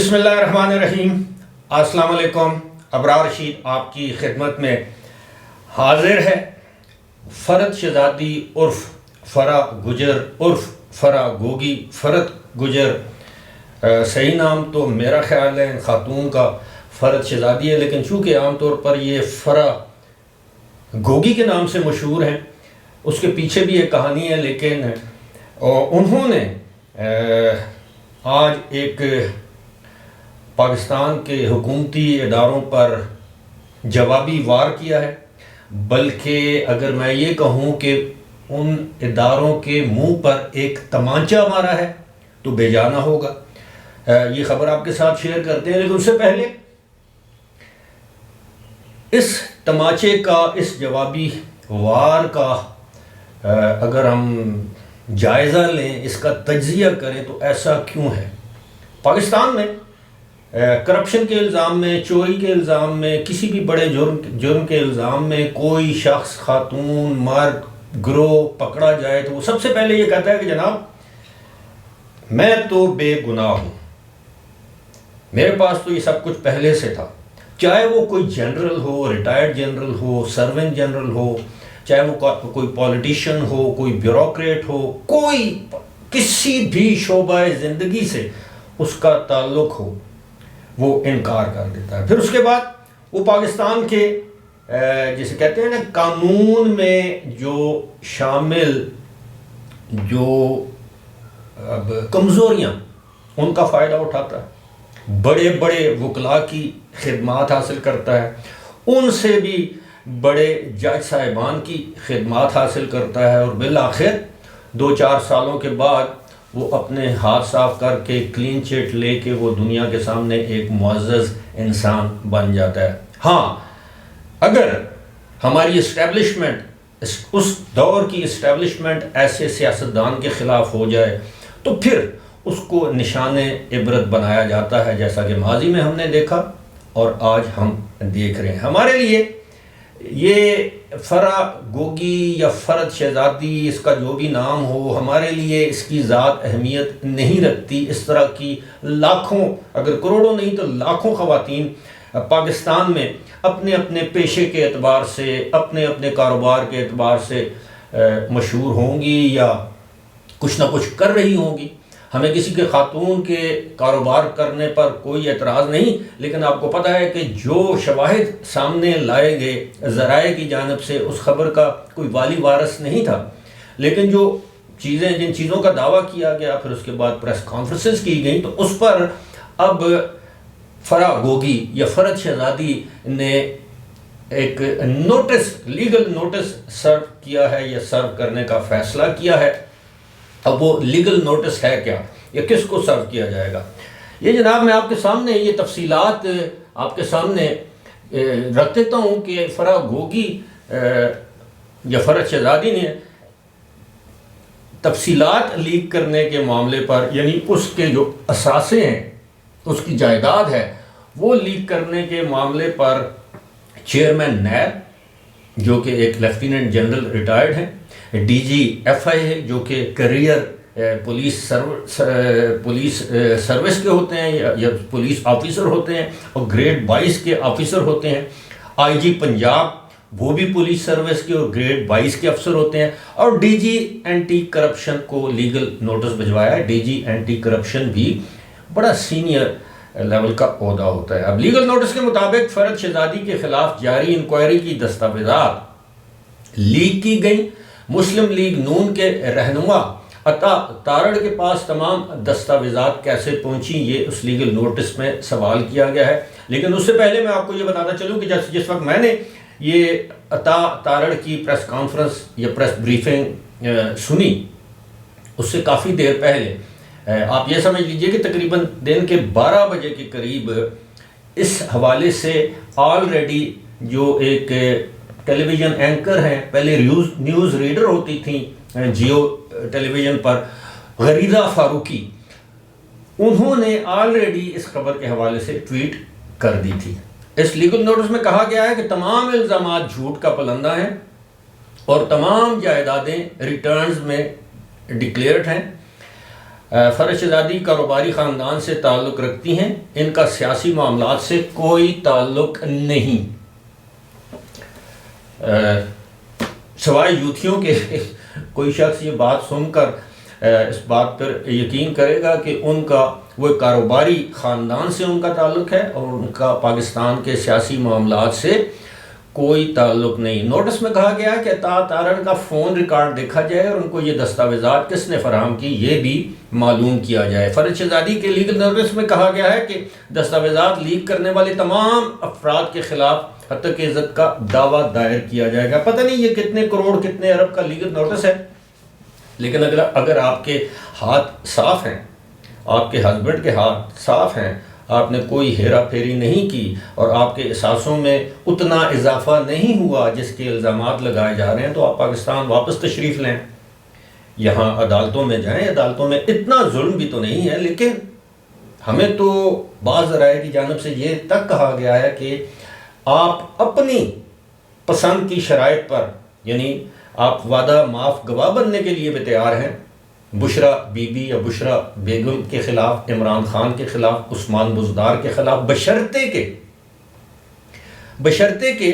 بسم اللہ الرحمن الرحیم۔ السلام علیکم۔ ابرار رشید آپ کی خدمت میں حاضر ہے۔ فرد شہزادی عرف فرا گجر عرف فرا گوگی فرد گجر، صحیح نام تو میرا خیال ہے خاتون کا فرد شہزادی ہے، لیکن چونکہ عام طور پر یہ فرا گوگی کے نام سے مشہور ہیں، اس کے پیچھے بھی ایک کہانی ہے، لیکن انہوں نے آج ایک پاکستان کے حکومتی اداروں پر جوابی وار کیا ہے، بلکہ اگر میں یہ کہوں کہ ان اداروں کے منہ پر ایک تمانچہ مارا ہے تو بے جانا ہوگا۔ یہ خبر آپ کے ساتھ شیئر کرتے ہیں، لیکن اس سے پہلے اس تمانچے کا، اس جوابی وار کا اگر ہم جائزہ لیں، اس کا تجزیہ کریں تو ایسا کیوں ہے؟ پاکستان میں کرپشن کے الزام میں، چوری کے الزام میں، کسی بھی بڑے جرم کے الزام میں کوئی شخص، خاتون، مرد، گروہ پکڑا جائے تو وہ سب سے پہلے یہ کہتا ہے کہ جناب میں تو بے گناہ ہوں، میرے پاس تو یہ سب کچھ پہلے سے تھا۔ چاہے وہ کوئی جنرل ہو، ریٹائرڈ جنرل ہو، سرونٹ جنرل ہو، چاہے وہ کوئی پولیٹیشین ہو، کوئی بیوروکریٹ ہو، کوئی کسی بھی شعبہ زندگی سے اس کا تعلق ہو، وہ انکار کر دیتا ہے۔ پھر اس کے بعد وہ پاکستان کے جسے کہتے ہیں نا قانون میں جو شامل جو کمزوریاں، ان کا فائدہ اٹھاتا ہے، بڑے بڑے وکلاء کی خدمات حاصل کرتا ہے، ان سے بھی بڑے جج صاحبان کی خدمات حاصل کرتا ہے، اور بالآخر 2-4 سالوں کے بعد وہ اپنے ہاتھ صاف کر کے کلین چٹ لے کے وہ دنیا کے سامنے ایک معزز انسان بن جاتا ہے۔ ہاں، اگر ہماری اسٹیبلشمنٹ، اس دور کی اسٹیبلشمنٹ ایسے سیاستدان کے خلاف ہو جائے تو پھر اس کو نشان عبرت بنایا جاتا ہے، جیسا کہ ماضی میں ہم نے دیکھا اور آج ہم دیکھ رہے ہیں۔ ہمارے لیے یہ فرا گوگی یا فرد شہزادی، اس کا جو بھی نام ہو، ہمارے لیے اس کی ذات اہمیت نہیں رکھتی۔ اس طرح کی لاکھوں، اگر کروڑوں نہیں تو لاکھوں خواتین پاکستان میں اپنے اپنے پیشے کے اعتبار سے، اپنے اپنے کاروبار کے اعتبار سے مشہور ہوں گی یا کچھ نہ کچھ کر رہی ہوں گی۔ ہمیں کسی کے خاتون کے کاروبار کرنے پر کوئی اعتراض نہیں، لیکن آپ کو پتہ ہے کہ جو شواہد سامنے لائے گئے ذرائع کی جانب سے، اس خبر کا کوئی والی وارث نہیں تھا، لیکن جو چیزیں، جن چیزوں کا دعویٰ کیا گیا، پھر اس کے بعد پریس کانفرنسز کی گئیں، تو اس پر اب فرا گوگی یا فرد شہزادی نے ایک نوٹس، لیگل نوٹس سرو کیا ہے یا سرو کرنے کا فیصلہ کیا ہے۔ اب وہ لیگل نوٹس ہے کیا، یا کس کو سرو کیا جائے گا؟ یہ جناب میں آپ کے سامنے یہ تفصیلات آپ کے سامنے رکھ دیتا ہوں کہ فرا گوگی یا فرد شہزادی نے تفصیلات لیک کرنے کے معاملے پر، یعنی اس کے جو اثاثے ہیں، اس کی جائیداد ہے، وہ لیک کرنے کے معاملے پر چیئرمین نیب جو کہ ایک لیفٹیننٹ جنرل ریٹائرڈ ہیں، ڈی جی ایف آئی ہے جو کہ کیریئر پولیس سروس کے ہوتے ہیں یا پولیس آفیسر ہوتے ہیں، اور گریڈ 22 کے آفیسر ہوتے ہیں، آئی جی پنجاب وہ بھی پولیس سروس کے اور گریڈ 22 کے افسر ہوتے ہیں، اور ڈی جی اینٹی کرپشن کو لیگل نوٹس بھجوایا ہے۔ ڈی جی اینٹی کرپشن بھی بڑا سینئر لیول کا عہدہ ہوتا ہے۔ اب لیگل نوٹس کے مطابق فرد شہزادی کے خلاف جاری انکوائری کی دستاویزات لیک کی گئیں۔ مسلم لیگ نون کے رہنما عطا تارڑ کے پاس تمام دستاویزات کیسے پہنچیں، یہ اس لیگل نوٹس میں سوال کیا گیا ہے۔ لیکن اس سے پہلے میں آپ کو یہ بتاتا چلوں کہ جس وقت میں نے یہ عطا تارڑ کی پریس کانفرنس یا پریس بریفنگ سنی، اس سے کافی دیر پہلے آپ یہ سمجھ لیجئے کہ تقریباً دن کے 12 بجے کے قریب اس حوالے سے آلریڈی جو ایک ٹیلی ویژن اینکر ہیں، پہلے نیوز ریڈر ہوتی تھیں جیو ٹیلی ویژن پر، غریزہ فاروقی، انہوں نے آلریڈی اس خبر کے حوالے سے ٹویٹ کر دی تھی۔ اس لیگل نوٹس میں کہا گیا ہے کہ تمام الزامات جھوٹ کا پلندہ ہیں اور تمام جائیدادیں ریٹرنز میں ڈکلیئرڈ ہیں۔ فرج شہزادی کاروباری خاندان سے تعلق رکھتی ہیں، ان کا سیاسی معاملات سے کوئی تعلق نہیں، سوائے یوتھیوں کے۔ کوئی شخص یہ بات سن کر اس بات پر یقین کرے گا کہ ان کا وہ کاروباری خاندان سے ان کا تعلق ہے اور ان کا پاکستان کے سیاسی معاملات سے کوئی تعلق نہیں۔ نوٹس میں کہا گیا ہے کہ عطا تارڑ کا فون ریکارڈ دیکھا جائے اور ان کو یہ دستاویزات کس نے فراہم کی یہ بھی معلوم کیا جائے۔ فرج شہزادی کے لیگل نوٹس میں کہا گیا ہے کہ دستاویزات لیک کرنے والے تمام افراد کے خلاف حتی کہ عزت کا دعویٰ دائر کیا جائے گا۔ پتہ نہیں یہ کتنے کروڑ کتنے ارب کا لیگل نوٹس ہے، لیکن اگر آپ کے ہاتھ صاف ہیں، آپ کے ہسبینڈ کے ہاتھ صاف ہیں، آپ نے کوئی ہیرا پھیری نہیں کی اور آپ کے احساسوں میں اتنا اضافہ نہیں ہوا جس کے الزامات لگائے جا رہے ہیں، تو آپ پاکستان واپس تشریف لیں، یہاں عدالتوں میں جائیں۔ عدالتوں میں اتنا ظلم بھی تو نہیں ہے، لیکن ہمیں تو بعض ذرائع کی جانب سے یہ تک کہا گیا ہے کہ آپ اپنی پسند کی شرائط پر، یعنی آپ وعدہ معاف گواہ بننے کے لیے بھی تیار ہیں، بشرا بی بی یا بشرا بیگم کے خلاف، عمران خان کے خلاف، عثمان بزدار کے خلاف، بشرطے کہ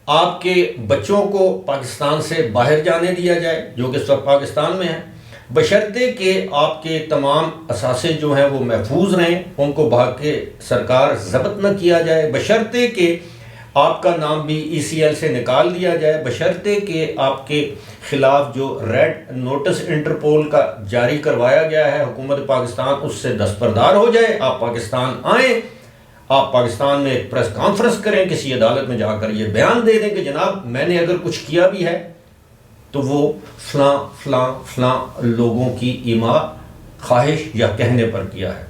آپ کے بچوں کو پاکستان سے باہر جانے دیا جائے جو کہ اس وقت پاکستان میں ہے، بشرطے کہ آپ کے تمام اثاثے جو ہیں وہ محفوظ رہیں، ان کو بھاگ کے سرکار ضبط نہ کیا جائے، بشرطے کہ آپ کا نام بھی ECL سے نکال دیا جائے، بشرطے کہ آپ کے خلاف جو ریڈ نوٹس انٹرپول کا جاری کروایا گیا ہے، حکومت پاکستان اس سے دستبردار ہو جائے، آپ پاکستان آئیں، آپ پاکستان میں ایک پریس کانفرنس کریں، کسی عدالت میں جا کر یہ بیان دے دیں کہ جناب میں نے اگر کچھ کیا بھی ہے تو وہ فلاں فلاں فلاں لوگوں کی ایما، خواہش یا کہنے پر کیا ہے۔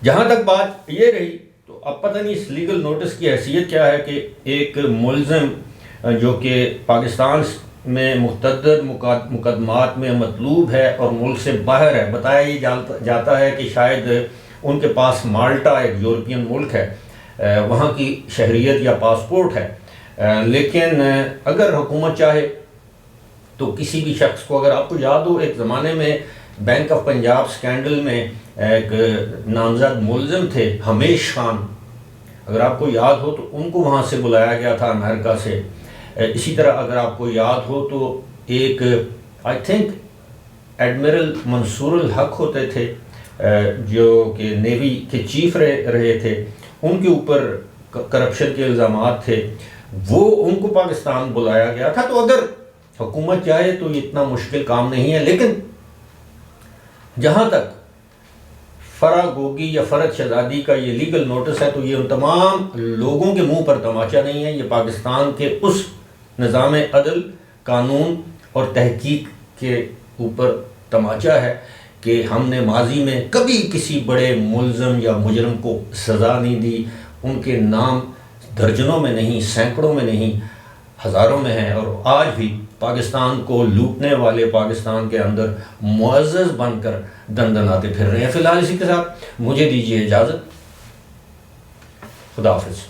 جہاں تک بات یہ رہی، تو اب پتہ نہیں اس لیگل نوٹس کی حیثیت کیا ہے کہ ایک ملزم جو کہ پاکستان میں متعدد مقدمات میں مطلوب ہے اور ملک سے باہر ہے، بتایا یہ جاتا ہے کہ شاید ان کے پاس مالٹا ایک یورپین ملک ہے، وہاں کی شہریت یا پاسپورٹ ہے، لیکن اگر حکومت چاہے تو کسی بھی شخص کو، اگر آپ کو یاد ہو ایک زمانے میں بینک آف پنجاب سکینڈل میں ایک نامزد ملزم تھے ہمیش خان، اگر آپ کو یاد ہو تو ان کو وہاں سے بلایا گیا تھا امریکہ سے۔ اسی طرح اگر آپ کو یاد ہو تو ایک آئی تھنک ایڈمرل منصور الحق ہوتے تھے جو کہ نیوی کے چیف رہے تھے، ان کے اوپر کرپشن کے الزامات تھے، وہ ان کو پاکستان بلایا گیا تھا۔ تو اگر حکومت چاہے تو یہ اتنا مشکل کام نہیں ہے، لیکن جہاں تک فرا گوگی یا فرج شہزادی کا یہ لیگل نوٹس ہے تو یہ ان تمام لوگوں کے منہ پر تماچا نہیں ہے، یہ پاکستان کے اس نظام عدل، قانون اور تحقیق کے اوپر تماچا ہے کہ ہم نے ماضی میں کبھی کسی بڑے ملزم یا مجرم کو سزا نہیں دی، ان کے نام درجنوں میں نہیں، سینکڑوں میں نہیں، ہزاروں میں ہیں، اور آج بھی پاکستان کو لوٹنے والے پاکستان کے اندر معزز بن کر دندناتے پھر رہے ہیں۔ فی الحال اسی کے ساتھ مجھے دیجیے اجازت، خدا حافظ۔